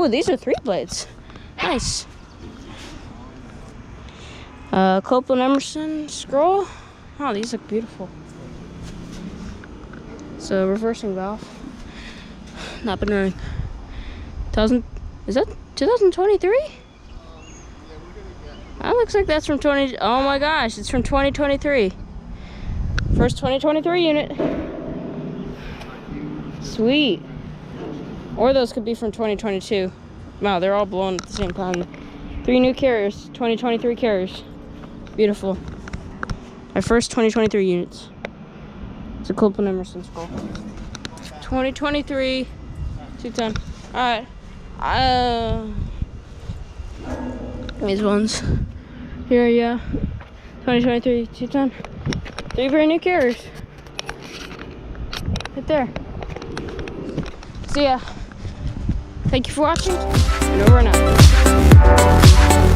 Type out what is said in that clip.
Oh, these are 3 blades. Nice. Copeland Emerson scroll. Oh, these look beautiful. It's a reversing valve. Not been running. Is that 2023? That looks like that's from 20. Oh my gosh, it's from 2023. First 2023 unit. Sweet. Or those could be from 2022. Wow, they're all blowing at the same time. 3 new carriers, 2023 carriers. Beautiful. My first 2023 units. It's a Copeland Emerson scroll. 2023 210. Alright. These ones. Here, yeah. 2023 210. 3 brand new carriers. Right there. So yeah. Thank you for watching. And over and out.